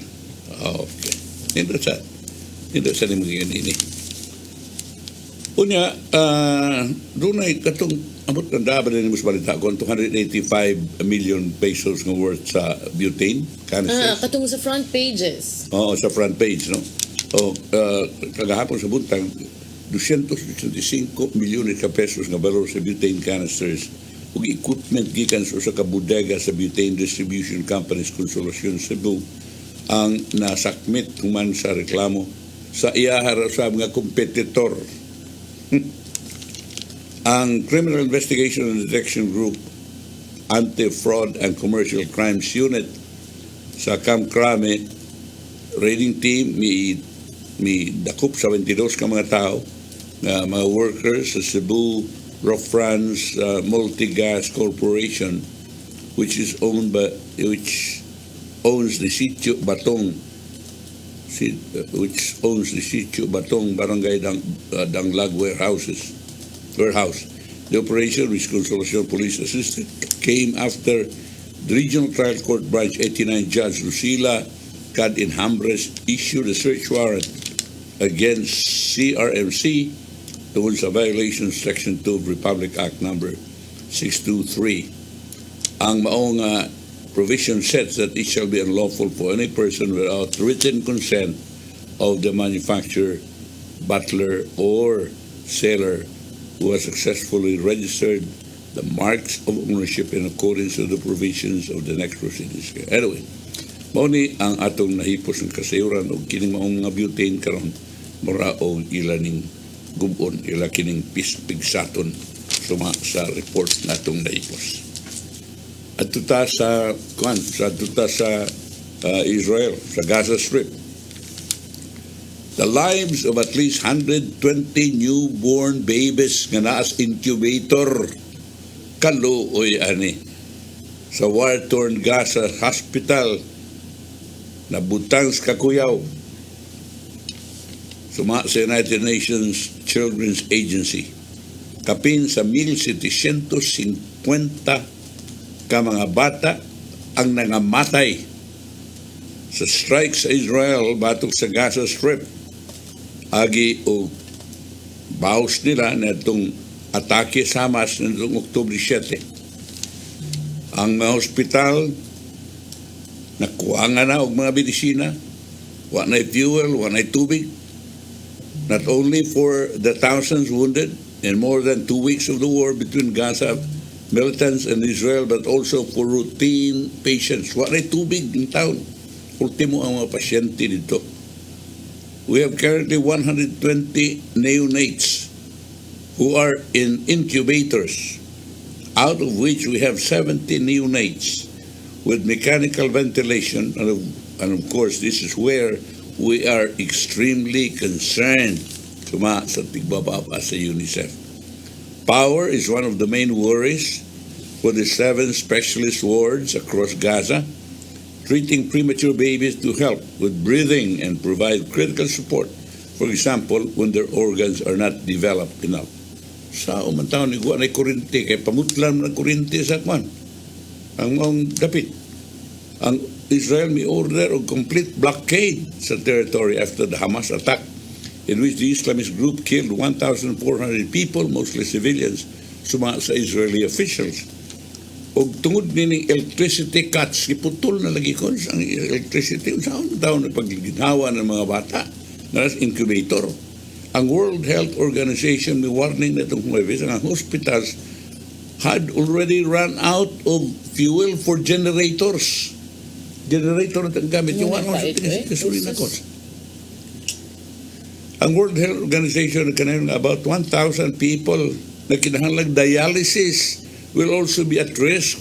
Okay. Hindi sa ni mga ini. Unya, doon ay katong amot ng daban na mas balita ko, 285 million pesos ng worth sa butane canisters. Katong sa front pages. Oo, sa front page, no? O, kagahapon sa Buntag, 285 milyon ka pesos nga balor sa butane canisters ug equipment gikan sa ka bodega sa Butane Distribution Company's Consolacion Cebu ang nasakmit human sa reklamo sa iyahar sa mga kompetitor. Ang Criminal Investigation and Detection Group Anti-Fraud and Commercial Crimes Unit sa Kamkrame raiding team mi dakop sa 22 ka mga tao na mga workers sa Cebu Rofrans Multigas Corporation which owns the Sitio Batong Barangay Danglag Warehouse. The operation, which Consolacion Police assisted, came after the Regional Trial Court Branch 89 Judge Lucila Cad in Hambres issued a search warrant against CRMC tungkol sa violation Section 2 of Republic Act number 623. Ang maong provision sets that it shall be unlawful for any person without written consent of the manufacturer, butler, or seller who has successfully registered the marks of ownership in accordance with the provisions of the next proceedings. Anyway, mauni ang atong nahipos ng kasayuran o kining maong mga butane karon mura o ilaning gubon ila kining pigsaton suma sa report natong nahipos. At tuta sa Israel, sa Gaza Strip. The lives of at least 120 newborn babies nga naas incubator kaluoy ani sa war-torn Gaza Hospital na butang sa kakuyaw suma sa United Nations Children's Agency. Kapin sa 1,750 ka mga bata ang nangamatay sa strike sa Israel batok sa Gaza Strip. Agi o bawas nila na itong atake sa Hamas na itong Oktubre 7. Ang mga hospital nakuha nga na og mga medisina, wa na fuel, wa na tubig, not only for the thousands wounded in more than 2 weeks of the war between Gaza militants and Israel, but also for routine patients. Wa na tubig ng taon. Ultimo ang mga pasyente dito. We have currently 120 neonates who are in incubators, out of which we have 70 neonates with mechanical ventilation, and of course this is where we are extremely concerned sa tigbababa sa UNICEF. Power is one of the main worries for the 7 specialist wards across Gaza, treating premature babies to help with breathing and provide critical support, for example, when their organs are not developed enough. Sa umantaon ni Guan ay kurente, kay pamutlan ng kurente sa kwan. Ang mga dapit. Ang Israel may order of complete blockade sa territory after the Hamas attack, in which the Islamist group killed 1,400 people, mostly civilians, suma sa Israeli officials. O tungod nining electricity cuts, iputol na lagi ko ang electricity. Saan daw na pagliginawa ng mga bata na incubator. Ang World Health Organization may warning na itong Huwebes, ang hospitals had already run out of fuel for generators. Generator na itong gamit. Yung ano sa gasolina ko. Ang World Health Organization na about 1,000 people na kinahanglang dialysis will also be at risk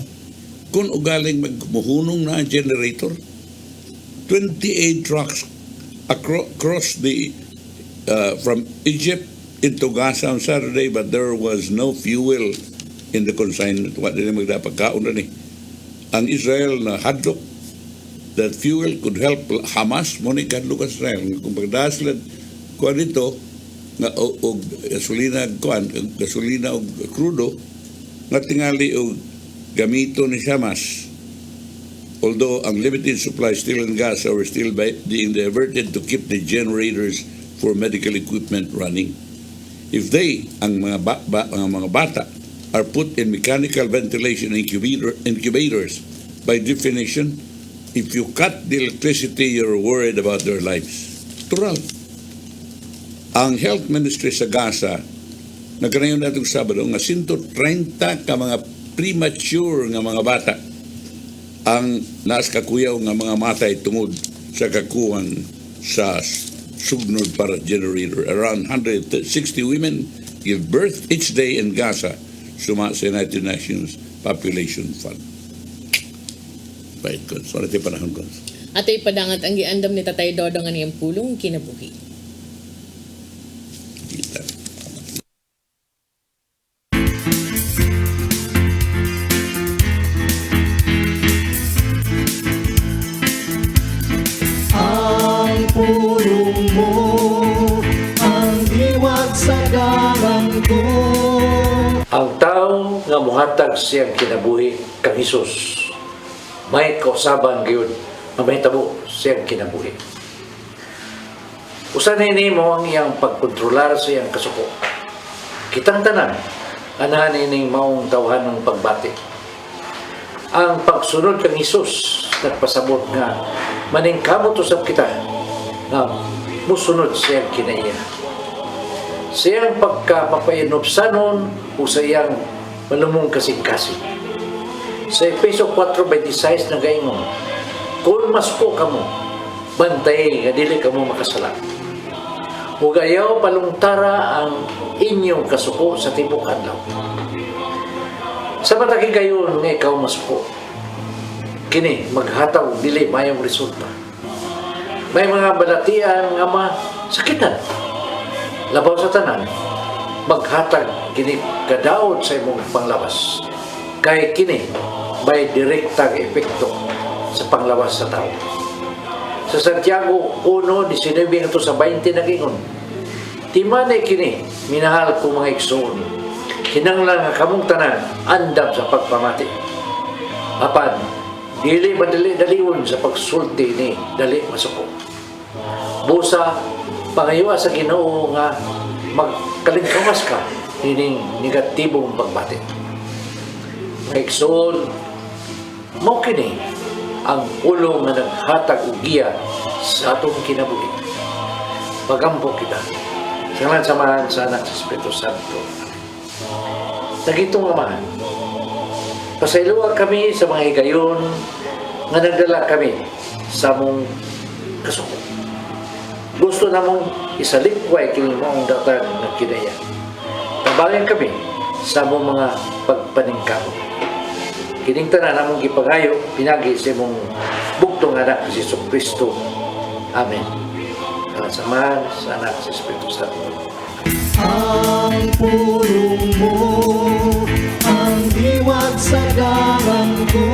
kung ugaling magmuhunong na ang generator. 28 trucks across the from Egypt into Gaza on Saturday, but there was no fuel in the consignment. What din magdapagkaon na ni? Ang Israel na hadlok that fuel could help Hamas mo ni kadlok Israel. Kung pagdaslan kuan dito nga og gasolina o crudo nga tingali og gamito ni Hamas. Although ang limited supply still in Gaza were still being diverted to keep the generators for medical equipment running. If they, ang mga bata, are put in mechanical ventilation incubators, by definition, if you cut the electricity, you're worried about their lives. Tural. Ang Health Ministry sa Gaza, nagkanayon na itong Sabado, nga 130 ka mga premature nga mga bata ang naas kakuyaw nga mga matay tungod sa kakuhan sa sugnod para generator. Around 160 women give birth each day in Gaza, suma sa United Nations Population Fund. Bait ko. So, natin panahon ko. At ay padangat ang giandam ni Tatay Dodong ang iyang pulong kinabuhi. Kita. Ang pulong mo, ang diwag sa galang ko. Ang tao nga muhatag siyang kinabuhi kang Hesus. May kausaban gyud nga mahitabo siyang kinabuhi. Usa nini mo ang iyang pagkontrolar sa iyang kasuko. Kitang tanan anahan ining maong tawhan ng pagbati. ang pagsunod kang Isus nagpasabot nga maningkamot usab kita nga musunod siyang kinaiya. Siyang pagkapapainobsanon o sa iyang malumong kasing-kasing. Sa Efeso 4:26 nagaingon, kung masko kamo, bantay nga dili kamo makasala. Ug ayaw palungtara ang inyong kasuko sa tibok adlaw. Sa mataki gayon nga ikaw masuko, kini maghataw dili mayong resulta. May mga balatian nga masakitan. Labaw sa tanan, maghatag kini kadaot sa imong panglawas. Kay kini may direktang epekto sa panglawas sa tao. Sa Santiago 1:19 hangtod sa 20 nagingon, timanay kini, minahal ko mga igsoon, kinanglan nga kamong tanan andam sa pagpamati. Apan, dili madali-dalion sa pagsulti ni dali masuko. Busa, pangayowa sa Ginoo nga magkalingkamas ka hining negatibong pagbati. Mga igsoon, mao kini ang pulong nga naghatag og giya sa atong kinabuhi. Pagampo kita. Sa samahan sa anak sa Espiritu Santo. Nagitong amahan, pasayloa kami sa mga higayon nga nagdala kami sa mong kasuko. Gusto namong isalikway kini maong datang na kinaya. Tabangan kami sa mong mga pagpaningkamo. Kining tanan namong gipangayo pinagi sa mong buktong anak si Kristo. Amen. Samahan sa anak sa Espiritu Santo. Ang pulong mo, ang diwag sa dalan ko.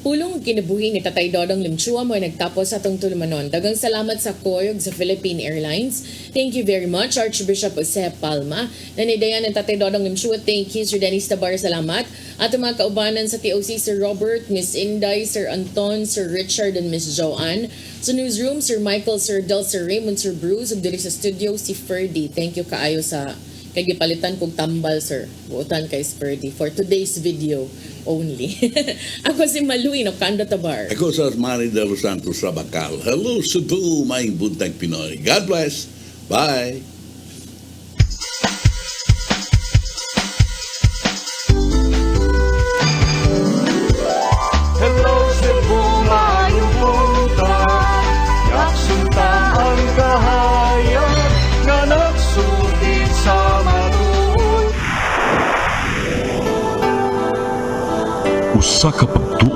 Pulong kinabuhi ni Tatay Dodong Limchua mo ay nagtapos sa atong tulumanon. Dagang salamat sa koyog sa Philippine Airlines. Thank you very much, Archbishop Jose Palma. Nanidayan ng Tatay Dodong Limchua. Thank you, Sir Dennis Tabar. Salamat. At ang mga kaubanan sa TOC, Sir Robert, Miss Inday, Sir Anton, Sir Richard, and Miss Joanne. Sa newsroom, Sir Michael, Sir Del, Sir Raymond, Sir Bruce. Ug diri sa studio, si Ferdy. Thank you kaayo sa kay gipalitan kog tambal, sir. Buotan kay Ferdy for today's video only. Ako si Maluy, no Kando Tabar. Ako sa Manny de los Santos Rabacal. Hello, Cebu, Maayong Buntag Pinoy. God bless. Bye. Hello, Cebu, maayong buntag. Nagsunta ang kahayan nga nagsulid sa maluod. Usa ka pagtuo